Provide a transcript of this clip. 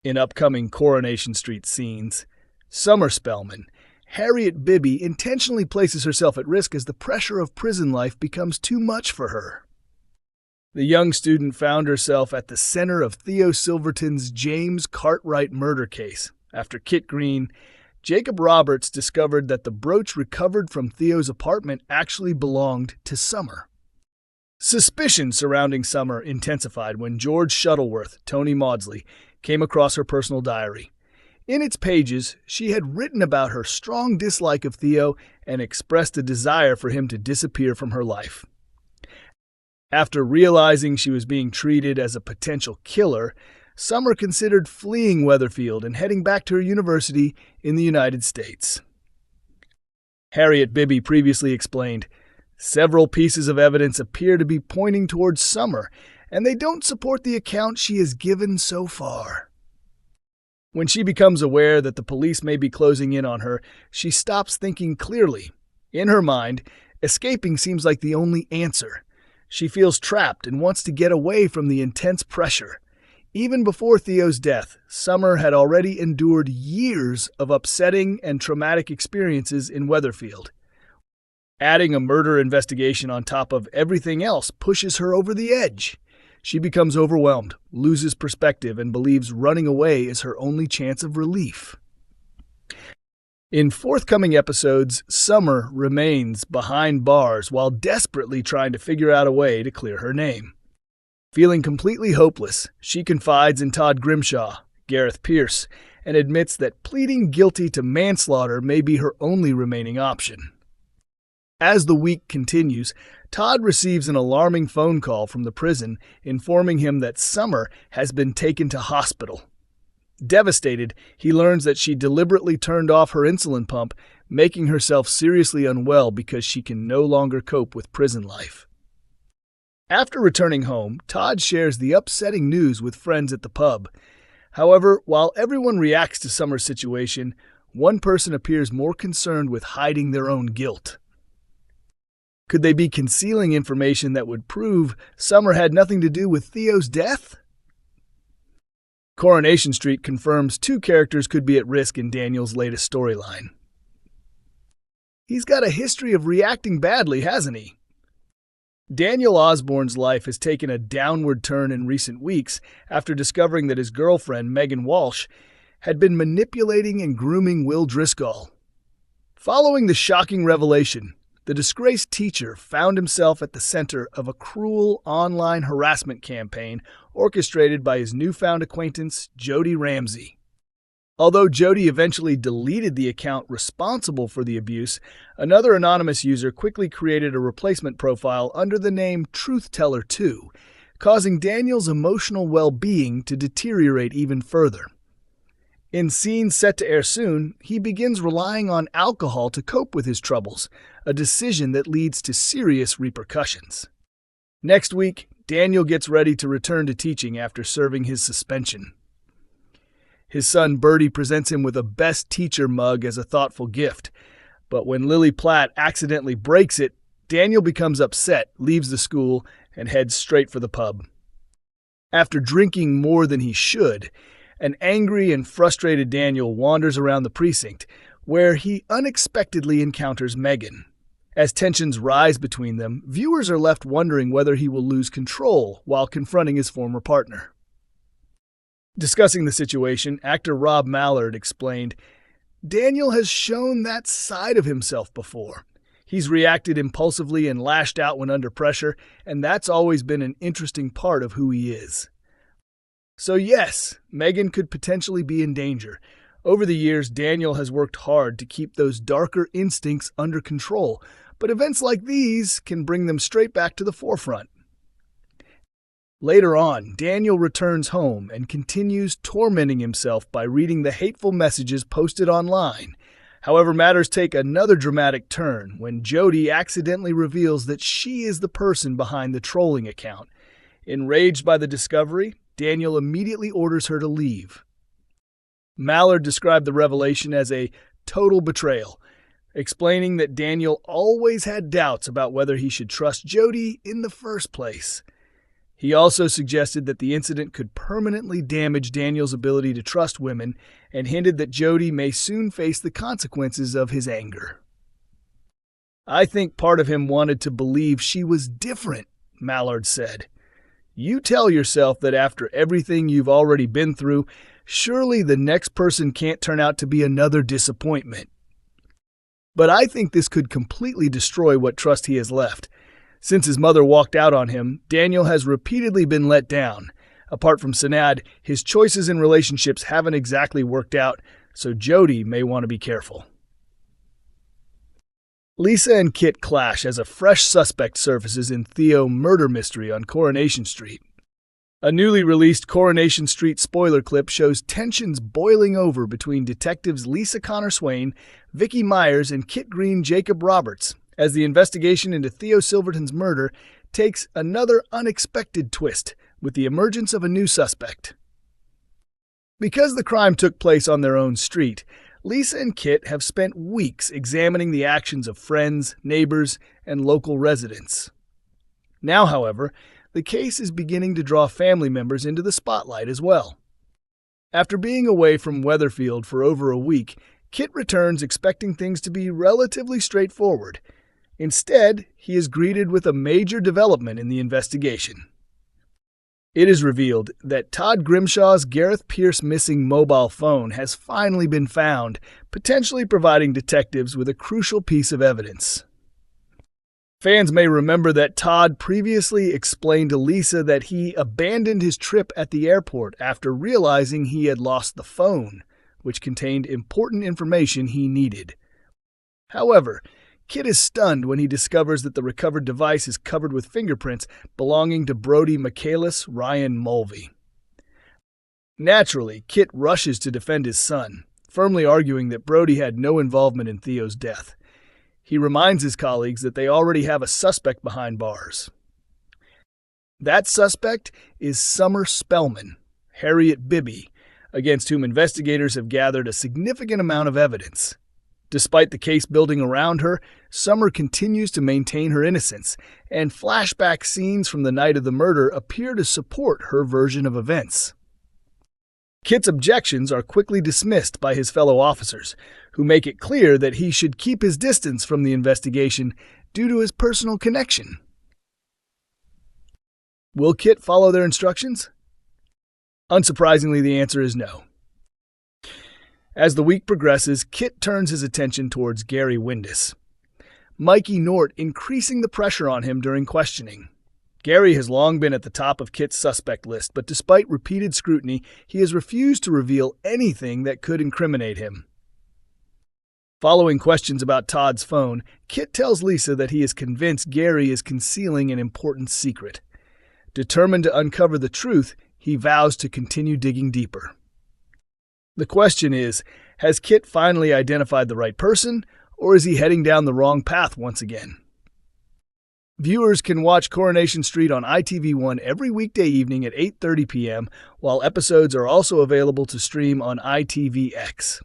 In upcoming Coronation Street scenes, Summer Spellman, Harriet Bibby, intentionally places herself at risk as the pressure of prison life becomes too much for her. The young student found herself at the center of Theo Silverton's James Cartwright murder case after Kit Green, Jacob Roberts discovered that the brooch recovered from Theo's apartment actually belonged to Summer. Suspicion surrounding Summer intensified when George Shuttleworth, Tony Maudsley, came across her personal diary. In its pages, she had written about her strong dislike of Theo and expressed a desire for him to disappear from her life. After realizing she was being treated as a potential killer, Summer considered fleeing Weatherfield and heading back to her university in the United States. Harriet Bibby previously explained, "Several pieces of evidence appear to be pointing towards Summer, and they don't support the account she has given so far." When she becomes aware that the police may be closing in on her, she stops thinking clearly. In her mind, escaping seems like the only answer. She feels trapped and wants to get away from the intense pressure. Even before Theo's death, Summer had already endured years of upsetting and traumatic experiences in Weatherfield. Adding a murder investigation on top of everything else pushes her over the edge. She becomes overwhelmed, loses perspective, and believes running away is her only chance of relief. In forthcoming episodes, Summer remains behind bars while desperately trying to figure out a way to clear her name. Feeling completely hopeless, she confides in Todd Grimshaw, Gareth Pierce, and admits that pleading guilty to manslaughter may be her only remaining option. As the week continues, Todd receives an alarming phone call from the prison informing him that Summer has been taken to hospital. Devastated, he learns that she deliberately turned off her insulin pump, making herself seriously unwell because she can no longer cope with prison life. After returning home, Todd shares the upsetting news with friends at the pub. However, while everyone reacts to Summer's situation, one person appears more concerned with hiding their own guilt. Could they be concealing information that would prove Summer had nothing to do with Theo's death? Coronation Street confirms two characters could be at risk in Daniel's latest storyline. He's got a history of reacting badly, hasn't he? Daniel Osborne's life has taken a downward turn in recent weeks after discovering that his girlfriend, Megan Walsh, had been manipulating and grooming Will Driscoll. Following the shocking revelation, the disgraced teacher found himself at the center of a cruel online harassment campaign orchestrated by his newfound acquaintance, Jody Ramsey. Although Jody eventually deleted the account responsible for the abuse, another anonymous user quickly created a replacement profile under the name TruthTeller2, causing Daniel's emotional well-being to deteriorate even further. In scenes set to air soon, he begins relying on alcohol to cope with his troubles, a decision that leads to serious repercussions. Next week, Daniel gets ready to return to teaching after serving his suspension. His son Bertie presents him with a Best Teacher mug as a thoughtful gift, but when Lily Platt accidentally breaks it, Daniel becomes upset, leaves the school, and heads straight for the pub. After drinking more than he should, an angry and frustrated Daniel wanders around the precinct, where he unexpectedly encounters Megan. As tensions rise between them, viewers are left wondering whether he will lose control while confronting his former partner. Discussing the situation, actor Rob Mallard explained, "Daniel has shown that side of himself before. He's reacted impulsively and lashed out when under pressure, and that's always been an interesting part of who he is." So yes, Megan could potentially be in danger. Over the years, Daniel has worked hard to keep those darker instincts under control, but events like these can bring them straight back to the forefront. Later on, Daniel returns home and continues tormenting himself by reading the hateful messages posted online. However, matters take another dramatic turn when Jody accidentally reveals that she is the person behind the trolling account. Enraged by the discovery, Daniel immediately orders her to leave. Mallard described the revelation as a total betrayal, explaining that Daniel always had doubts about whether he should trust Jody in the first place. He also suggested that the incident could permanently damage Daniel's ability to trust women and hinted that Jody may soon face the consequences of his anger. "I think part of him wanted to believe she was different," Mallard said. "You tell yourself that after everything you've already been through, surely the next person can't turn out to be another disappointment. But I think this could completely destroy what trust he has left. Since his mother walked out on him, Daniel has repeatedly been let down. Apart from Sanad, his choices in relationships haven't exactly worked out, so Jody may want to be careful." Lisa and Kit clash as a fresh suspect surfaces in Theo murder mystery on Coronation Street. A newly released Coronation Street spoiler clip shows tensions boiling over between detectives Lisa Connor Swain, Vicky Myers, and Kit Green Jacob Roberts, as the investigation into Theo Silverton's murder takes another unexpected twist with the emergence of a new suspect. Because the crime took place on their own street, Lisa and Kit have spent weeks examining the actions of friends, neighbors, and local residents. Now, however, the case is beginning to draw family members into the spotlight as well. After being away from Weatherfield for over a week, Kit returns expecting things to be relatively straightforward. Instead, he is greeted with a major development in the investigation. It is revealed that Todd Grimshaw's Gareth Pierce missing mobile phone has finally been found, potentially providing detectives with a crucial piece of evidence. Fans may remember that Todd previously explained to Lisa that he abandoned his trip at the airport after realizing he had lost the phone, which contained important information he needed. However, Kit is stunned when he discovers that the recovered device is covered with fingerprints belonging to Brody Michaelis Ryan Mulvey. Naturally, Kit rushes to defend his son, firmly arguing that Brody had no involvement in Theo's death. He reminds his colleagues that they already have a suspect behind bars. That suspect is Summer Spellman, Harriet Bibby, against whom investigators have gathered a significant amount of evidence. Despite the case building around her, Summer continues to maintain her innocence, and flashback scenes from the night of the murder appear to support her version of events. Kit's objections are quickly dismissed by his fellow officers, who make it clear that he should keep his distance from the investigation due to his personal connection. Will Kit follow their instructions? Unsurprisingly, the answer is no. As the week progresses, Kit turns his attention towards Gary Windus, Mikey Nort increasing the pressure on him during questioning. Gary has long been at the top of Kit's suspect list, but despite repeated scrutiny, he has refused to reveal anything that could incriminate him. Following questions about Todd's phone, Kit tells Lisa that he is convinced Gary is concealing an important secret. Determined to uncover the truth, he vows to continue digging deeper. The question is, has Kit finally identified the right person, or is he heading down the wrong path once again? Viewers can watch Coronation Street on ITV1 every weekday evening at 8:30 p.m., while episodes are also available to stream on ITVX.